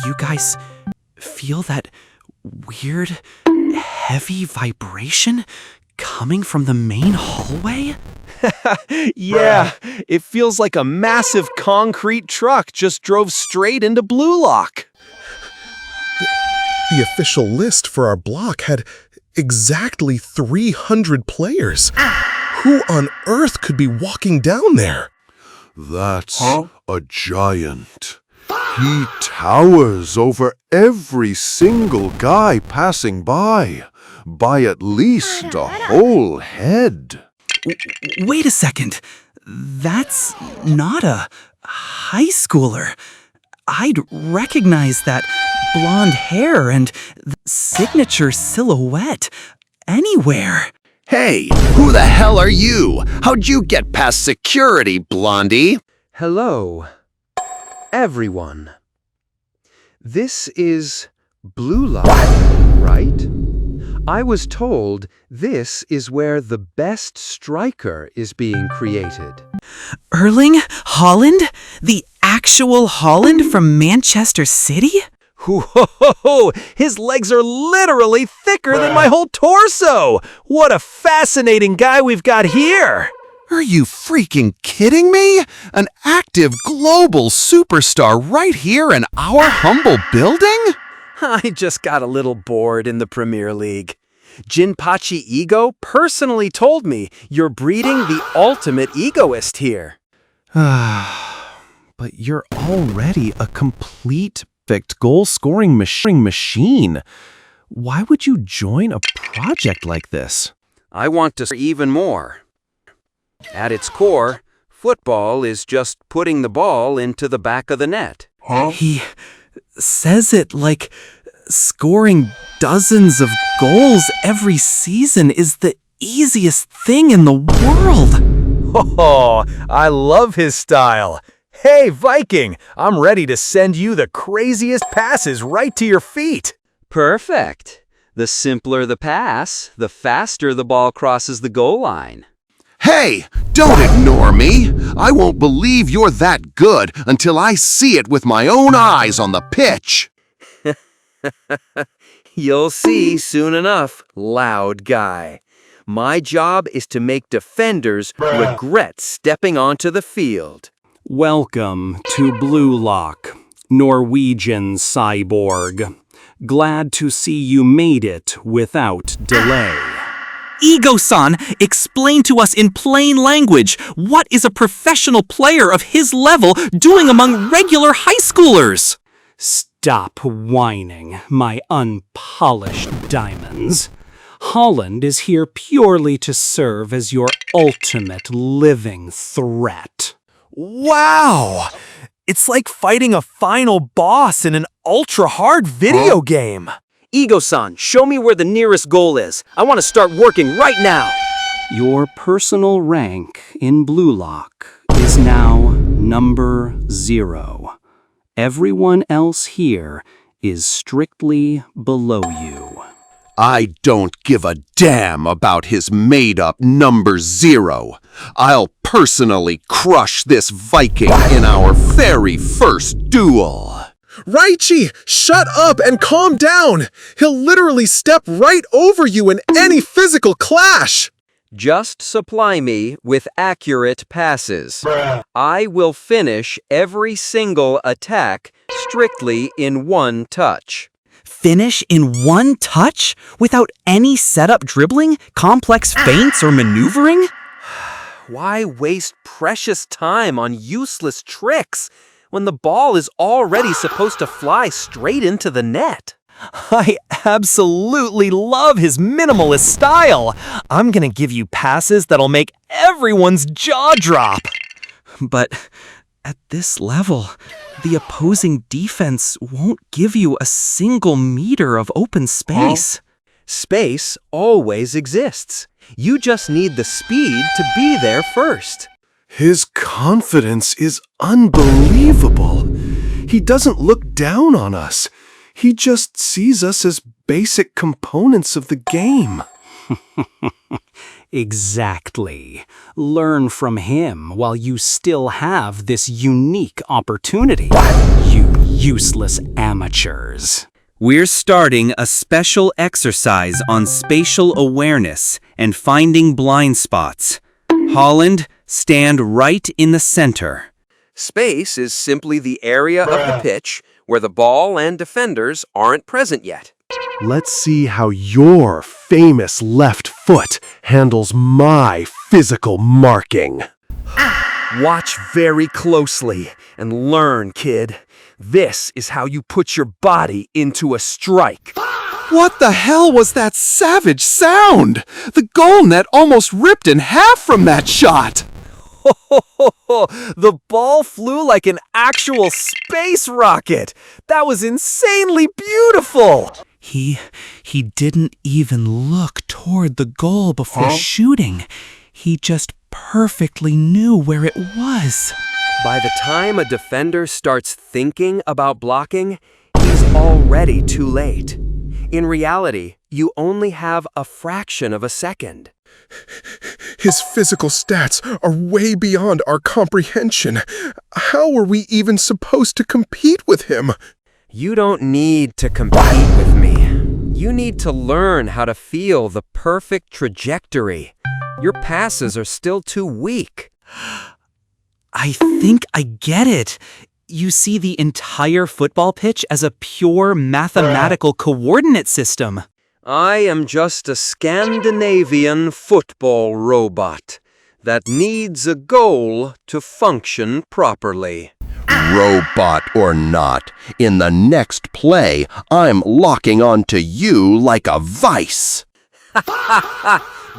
you guys feel that weird, heavy vibration coming from the main hallway? Yeah, it feels like a massive concrete truck just drove straight into Blue Lock. The official list for our block had exactly 300 players. Who on earth could be walking down there? That's a giant. He towers over every single guy passing by at least a whole head. Wait a second. That's not a high schooler. I'd recognize that blonde hair and the signature silhouette anywhere. Hey, who the hell are you? How'd you get past security, Blondie? Hello, everyone. This is Blue Lock, right? I was told this is where the best striker is being created. Erling Haaland? The actual Haaland from Manchester City? Whoa! His legs are literally thicker than my whole torso! What a fascinating guy we've got here! Are you freaking kidding me? An active global superstar right here in our humble building? I just got a little bored in the Premier League. Jinpachi Ego personally told me you're breeding the ultimate egoist here. But you're already a complete perfect goal-scoring machine. Why would you join a project like this? I want to score even more. At its core, football is just putting the ball into the back of the net. He says it like scoring dozens of goals every season is the easiest thing in the world. Oh, I love his style. Hey, Viking, I'm ready to send you the craziest passes right to your feet. Perfect. The simpler the pass, the faster the ball crosses the goal line. Hey, don't ignore me. I won't believe you're that good until I see it with my own eyes on the pitch. You'll see soon enough, loud guy. My job is to make defenders regret stepping onto the field. Welcome to Blue Lock, Norwegian cyborg. Glad to see you made it without delay. Ego-san, explain to us in plain language, what is a professional player of his level doing among regular high schoolers? Stop whining, my unpolished diamonds. Haaland is here purely to serve as your ultimate living threat. Wow! It's like fighting a final boss in an ultra-hard video game. Ego-san, show me where the nearest goal is. I want to start working right now. Your personal rank in Blue Lock is now number 0. Everyone else here is strictly below you. I don't give a damn about his made-up number 0. I'll personally crush this Viking in our very first duel. Raichi, shut up and calm down! He'll literally step right over you in any physical clash! Just supply me with accurate passes. I will finish every single attack strictly in one touch. Finish in one touch? Without any setup dribbling, complex feints, or maneuvering? Why waste precious time on useless tricks when the ball is already supposed to fly straight into the net? I absolutely love his minimalist style. I'm gonna give you passes that'll make everyone's jaw drop. But at this level, the opposing defense won't give you a single meter of open space. Space always exists. You just need the speed to be there first. His confidence is unbelievable. He doesn't look down on us. He just sees us as basic components of the game. Exactly. Learn from him while you still have this unique opportunity. You useless amateurs. We're starting a special exercise on spatial awareness and finding blind spots. Haaland, stand right in the center. Space is simply the area of the pitch where the ball and defenders aren't present yet. Let's see how your famous left foot handles my physical marking. Watch very closely and learn, kid. This is how you put your body into a strike. What the hell was that savage sound? The goal net almost ripped in half from that shot. The ball flew like an actual space rocket. That was insanely beautiful. He didn't even look toward the goal before shooting. He just perfectly knew where it was. By the time a defender starts thinking about blocking, he's already too late. In reality, you only have a fraction of a second. His physical stats are way beyond our comprehension. How are we even supposed to compete with him? You don't need to compete with me. You need to learn how to feel the perfect trajectory. Your passes are still too weak. I think I get it. You see the entire football pitch as a pure mathematical coordinate system. I am just a Scandinavian football robot that needs a goal to function properly. Robot or not, in the next play, I'm locking onto you like a vice.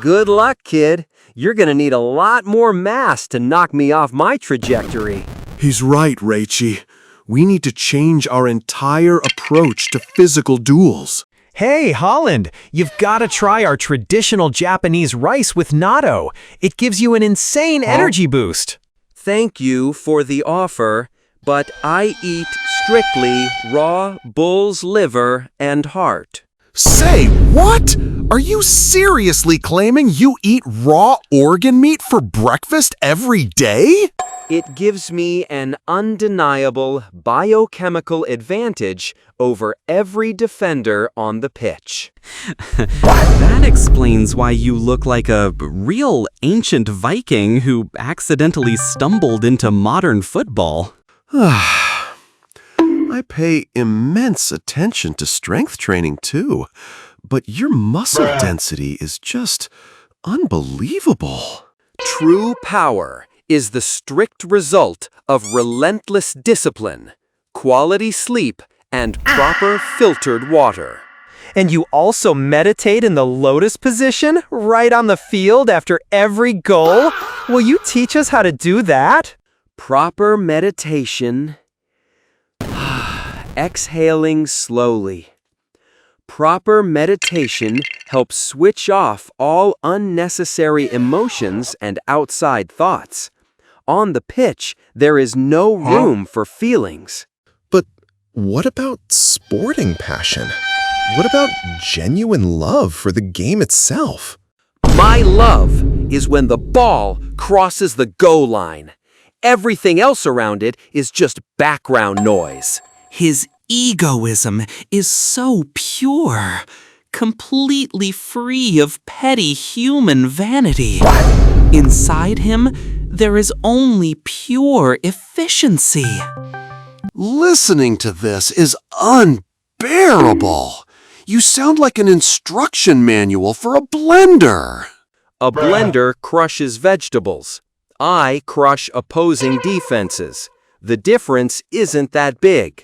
Good luck, kid. You're gonna need a lot more mass to knock me off my trajectory. He's right, Reichi. We need to change our entire approach to physical duels. Hey, Haaland, you've got to try our traditional Japanese rice with natto. It gives you an insane energy boost. Thank you for the offer, but I eat strictly raw bull's liver and heart. Say what? Are you seriously claiming you eat raw organ meat for breakfast every day? It gives me an undeniable biochemical advantage over every defender on the pitch. That explains why you look like a real ancient Viking who accidentally stumbled into modern football. I pay immense attention to strength training too, but your muscle density is just unbelievable. True power is the strict result of relentless discipline, quality sleep, and proper filtered water. And you also meditate in the lotus position right on the field after every goal? Will you teach us how to do that? Proper meditation. Exhaling slowly. Proper meditation helps switch off all unnecessary emotions and outside thoughts. On the pitch, there is no room for feelings. But what about sporting passion? What about genuine love for the game itself? My love is when the ball crosses the goal line. Everything else around it is just background noise. His egoism is so pure, completely free of petty human vanity. Inside him, there is only pure efficiency. Listening to this is unbearable. You sound like an instruction manual for a blender. A blender crushes vegetables. I crush opposing defenses. The difference isn't that big.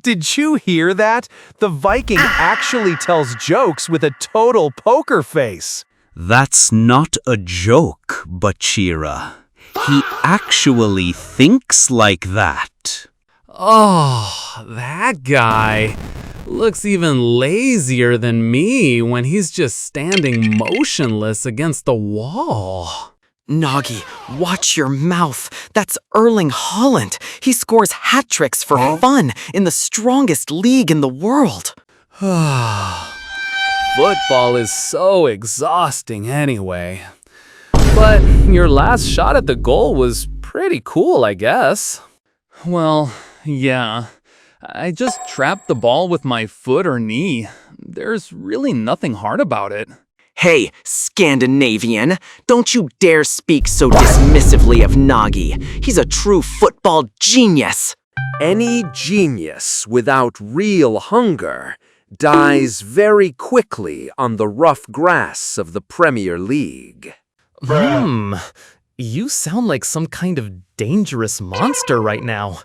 Did you hear that? The Viking actually tells jokes with a total poker face. That's not a joke, Bachira. He actually thinks like that. Oh, that guy looks even lazier than me when he's just standing motionless against the wall. Nagi, watch your mouth. That's Erling Haaland. He scores hat tricks for fun in the strongest league in the world. Football is so exhausting anyway. But your last shot at the goal was pretty cool, I guess. Well, Yeah, I just trapped the ball with my foot or knee. There's really nothing hard about it. Hey, Scandinavian, don't you dare speak so dismissively of Nagi. He's a true football genius. Any genius without real hunger dies very quickly on the rough grass of the Premier League. You sound like some kind of dangerous monster right now.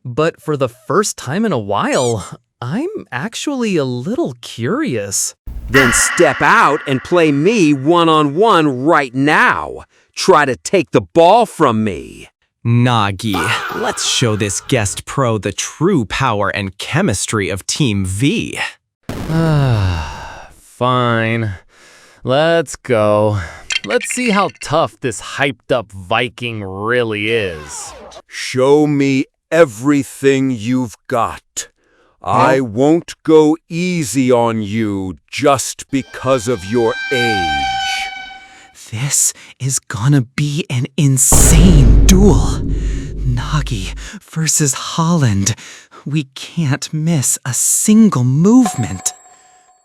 But for the first time in a while, I'm actually a little curious. Then step out and play me one-on-one right now. Try to take the ball from me. Nagi, let's show this guest pro the true power and chemistry of Team V. Fine. Let's go. Let's see how tough this hyped-up Viking really is. Show me everything you've got. I won't go easy on you just because of your age. This is gonna be an insane duel. Nagi versus Haaland. We can't miss a single movement.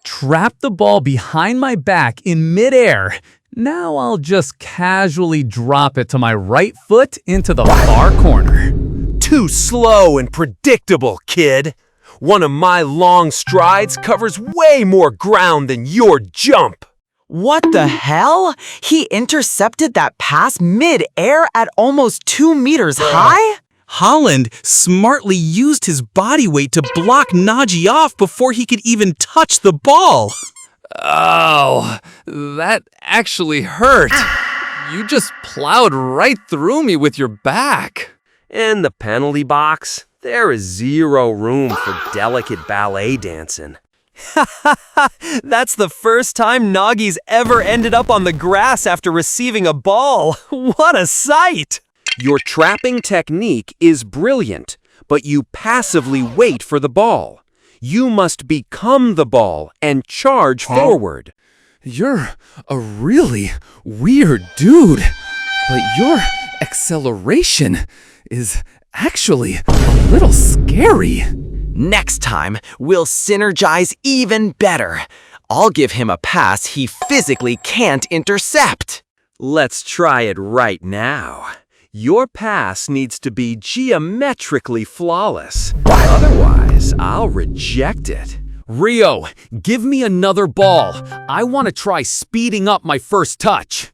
Trap the ball behind my back in midair. Now I'll just casually drop it to my right foot into the far corner. Too slow and predictable, kid. One of my long strides covers way more ground than your jump. What the hell? He intercepted that pass mid-air at almost 2 meters high? Haaland smartly used his body weight to block Nagi off before he could even touch the ball. Oh, that actually hurt. You just plowed right through me with your back. In the penalty box, there is zero room for delicate ballet dancing. That's the first time Nagi's ever ended up on the grass after receiving a ball. What a sight! Your trapping technique is brilliant, but you passively wait for the ball. You must become the ball and charge forward. You're a really weird dude, but your acceleration is actually a little scary. Next time, we'll synergize even better. I'll give him a pass he physically can't intercept. Let's try it right now. Your pass needs to be geometrically flawless. Otherwise, I'll reject it. Rio, give me another ball. I want to try speeding up my first touch.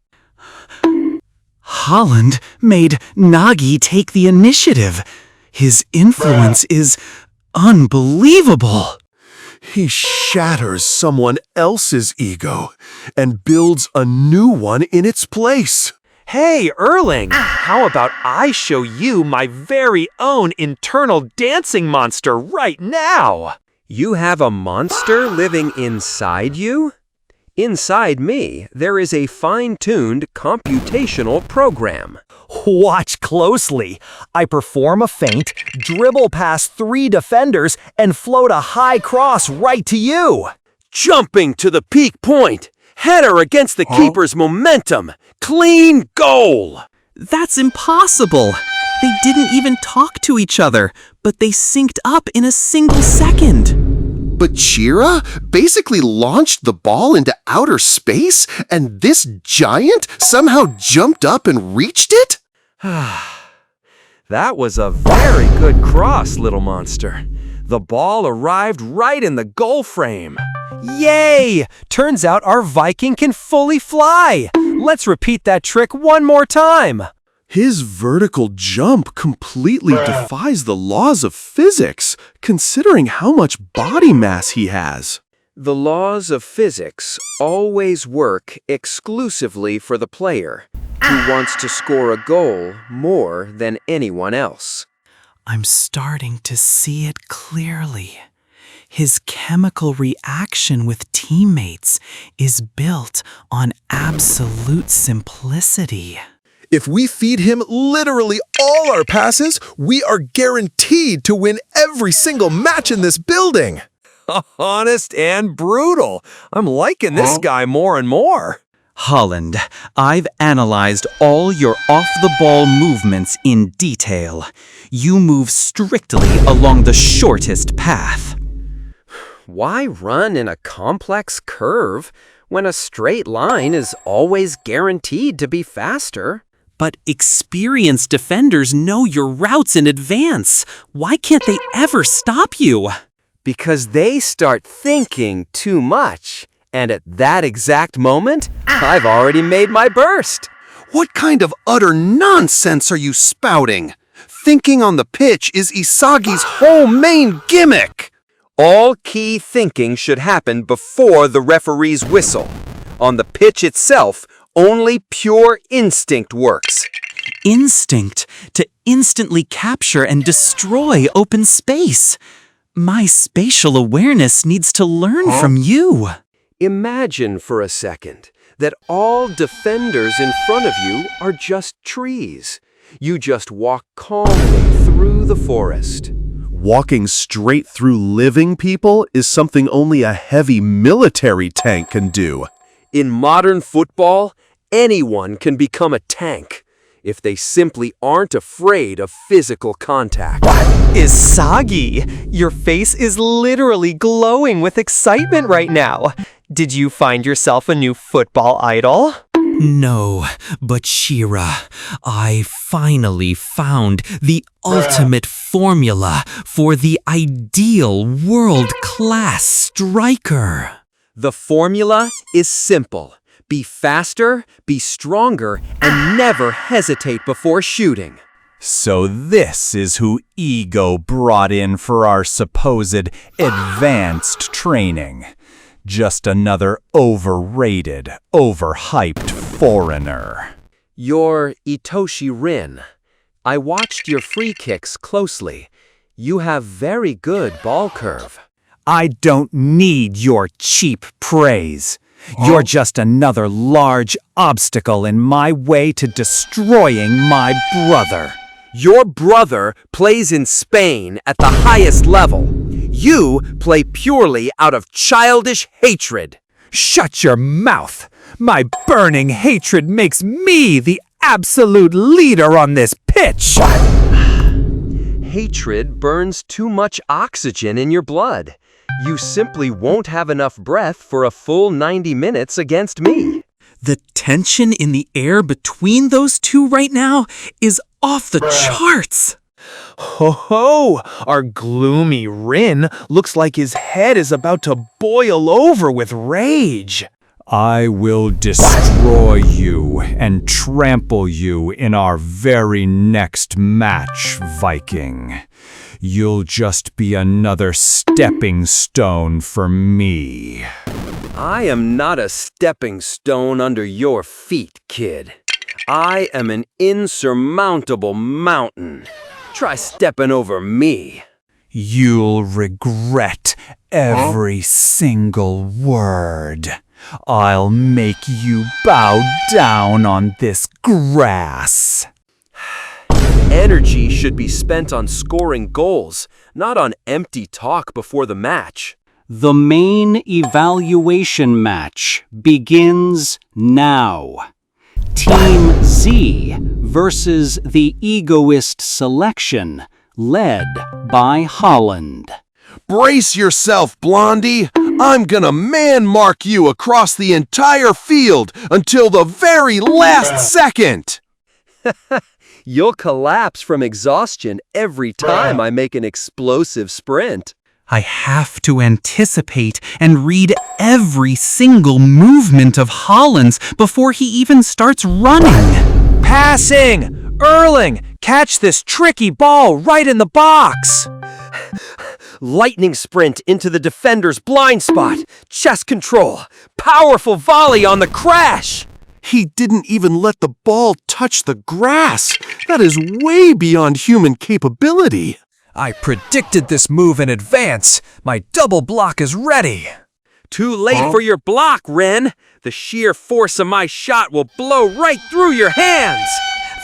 Haaland made Nagi take the initiative. His influence is unbelievable. He shatters someone else's ego and builds a new one in its place. Hey, Erling, how about I show you my very own internal dancing monster right now? You have a monster living inside you? Inside me, there is a fine-tuned computational program. Watch closely. I perform a feint, dribble past 3 defenders, and float a high cross right to you. Jumping to the peak point. Header against the keeper's momentum. Clean goal. That's impossible. They didn't even talk to each other, but they synced up in a single second. But Chira basically launched the ball into outer space, and this giant somehow jumped up and reached it? That was a very good cross, little monster. The ball arrived right in the goal frame. Yay! Turns out our Viking can fully fly. Let's repeat that trick one more time. His vertical jump completely defies the laws of physics, considering how much body mass he has. The laws of physics always work exclusively for the player, who wants to score a goal more than anyone else. I'm starting to see it clearly. His chemical reaction with teammates is built on absolute simplicity. If we feed him literally all our passes, we are guaranteed to win every single match in this building. Honest and brutal. I'm liking this guy more and more. Haaland, I've analyzed all your off-the-ball movements in detail. You move strictly along the shortest path. Why run in a complex curve when a straight line is always guaranteed to be faster? But experienced defenders know your routes in advance. Why can't they ever stop you? Because they start thinking too much. And at that exact moment, I've already made my burst. What kind of utter nonsense are you spouting? Thinking on the pitch is Isagi's whole main gimmick. All key thinking should happen before the referee's whistle. On the pitch itself, only pure instinct works. Instinct to instantly capture and destroy open space. My spatial awareness needs to learn from you. Imagine for a second that all defenders in front of you are just trees. You just walk calmly through the forest. Walking straight through living people is something only a heavy military tank can do. In modern football, anyone can become a tank if they simply aren't afraid of physical contact. Isagi, your face is literally glowing with excitement right now. Did you find yourself a new football idol? No, but Shira, I finally found the ultimate formula for the ideal world-class striker. The formula is simple. Be faster, be stronger, and never hesitate before shooting. So this is who Ego brought in for our supposed advanced training. Just another overrated, overhyped foreigner. You're Itoshi Rin. I watched your free kicks closely. You have very good ball curve. I don't need your cheap praise. You're just another large obstacle in my way to destroying my brother. Your brother plays in Spain at the highest level. You play purely out of childish hatred. Shut your mouth! My burning hatred makes me the absolute leader on this pitch! Hatred burns too much oxygen in your blood. You simply won't have enough breath for a full 90 minutes against me. The tension in the air between those two right now is off the charts. Ho ho! Our gloomy Rin looks like his head is about to boil over with rage. I will destroy you and trample you in our very next match, Viking. You'll just be another stepping stone for me. I am not a stepping stone under your feet, kid. I am an insurmountable mountain. Try stepping over me. You'll regret every single word. I'll make you bow down on this grass. Energy should be spent on scoring goals, not on empty talk before the match. The main evaluation match begins now. Team Z versus the Egoist selection, led by Haaland. Brace yourself, Blondie. I'm gonna man-mark you across the entire field until the very last second. You'll collapse from exhaustion every time I make an explosive sprint. I have to anticipate and read every single movement of Haaland's before he even starts running. Passing! Erling! Catch this tricky ball right in the box! Lightning sprint into the defender's blind spot. Chest control. Powerful volley on the crash. He didn't even let the ball touch the grass. That is way beyond human capability. I predicted this move in advance. My double block is ready. Too late for your block, Ren. The sheer force of my shot will blow right through your hands.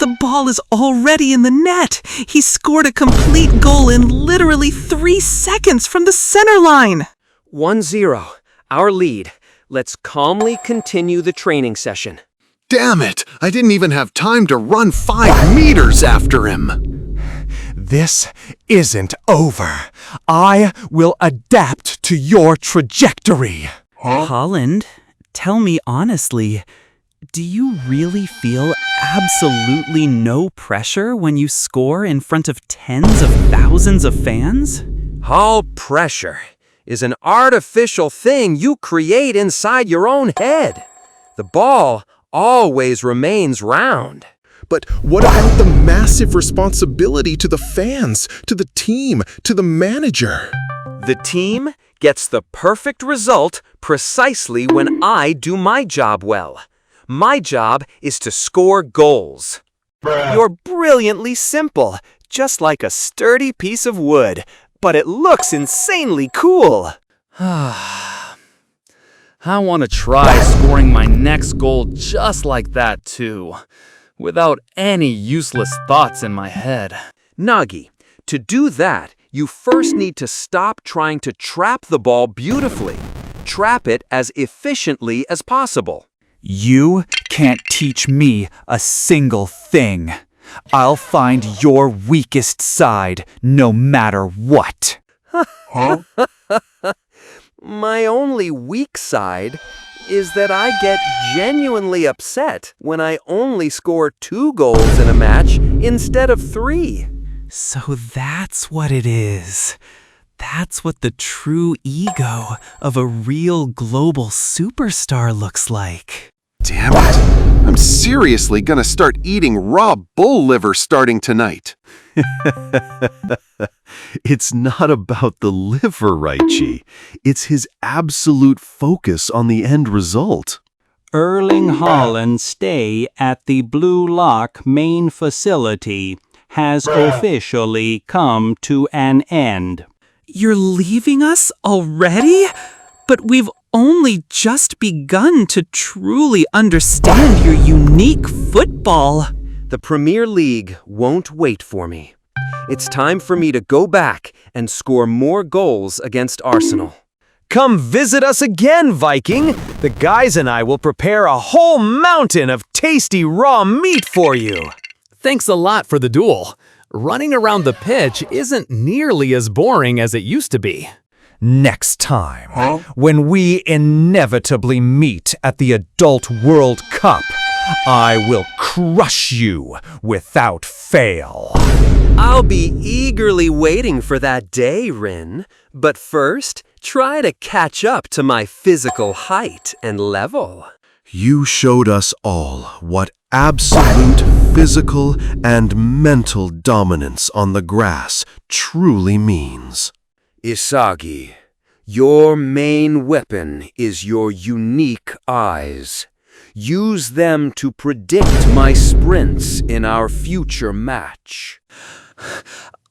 The ball is already in the net. He scored a complete goal in literally 3 seconds from the center line. 1-0. Our lead. Let's calmly continue the training session. Damn it! I didn't even have time to run 5 meters after him. This isn't over. I will adapt to your trajectory. Haaland, tell me honestly, do you really feel absolutely no pressure when you score in front of tens of thousands of fans? All pressure is an artificial thing you create inside your own head. The ball always remains round. But what about the massive responsibility to the fans, to the team, to the manager? The team gets the perfect result precisely when I do my job well. My job is to score goals. You're brilliantly simple, just like a sturdy piece of wood, but it looks insanely cool. I want to try scoring my next goal just like that too, without any useless thoughts in my head. Nagi, to do that, you first need to stop trying to trap the ball beautifully. Trap it as efficiently as possible. You can't teach me a single thing. I'll find your weakest side no matter what. My only weak side is that I get genuinely upset when I only score 2 goals in a match instead of 3. So that's what it is. That's what the true ego of a real global superstar looks like. Damn it! I'm seriously gonna start eating raw bull liver starting tonight. It's not about the liver, Raichi. It's his absolute focus on the end result. Erling Haaland's stay at the Blue Lock main facility has officially come to an end. You're leaving us already? But we've only just begun to truly understand your unique football. The Premier League won't wait for me. It's time for me to go back and score more goals against Arsenal. Come visit us again, Viking. The guys and I will prepare a whole mountain of tasty raw meat for you. Thanks a lot for the duel. Running around the pitch isn't nearly as boring as it used to be. Next time, when we inevitably meet at the Adult World Cup, I will crush you without fail. I'll be eagerly waiting for that day, Rin. But first, try to catch up to my physical height and level. You showed us all what absolute physical and mental dominance on the grass truly means. Isagi, your main weapon is your unique eyes. Use them to predict my sprints in our future match.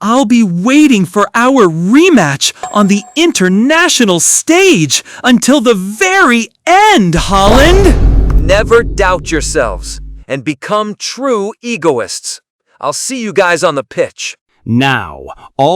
I'll be waiting for our rematch on the international stage until the very end, Haaland! Never doubt yourselves and become true egoists. I'll see you guys on the pitch. Now, all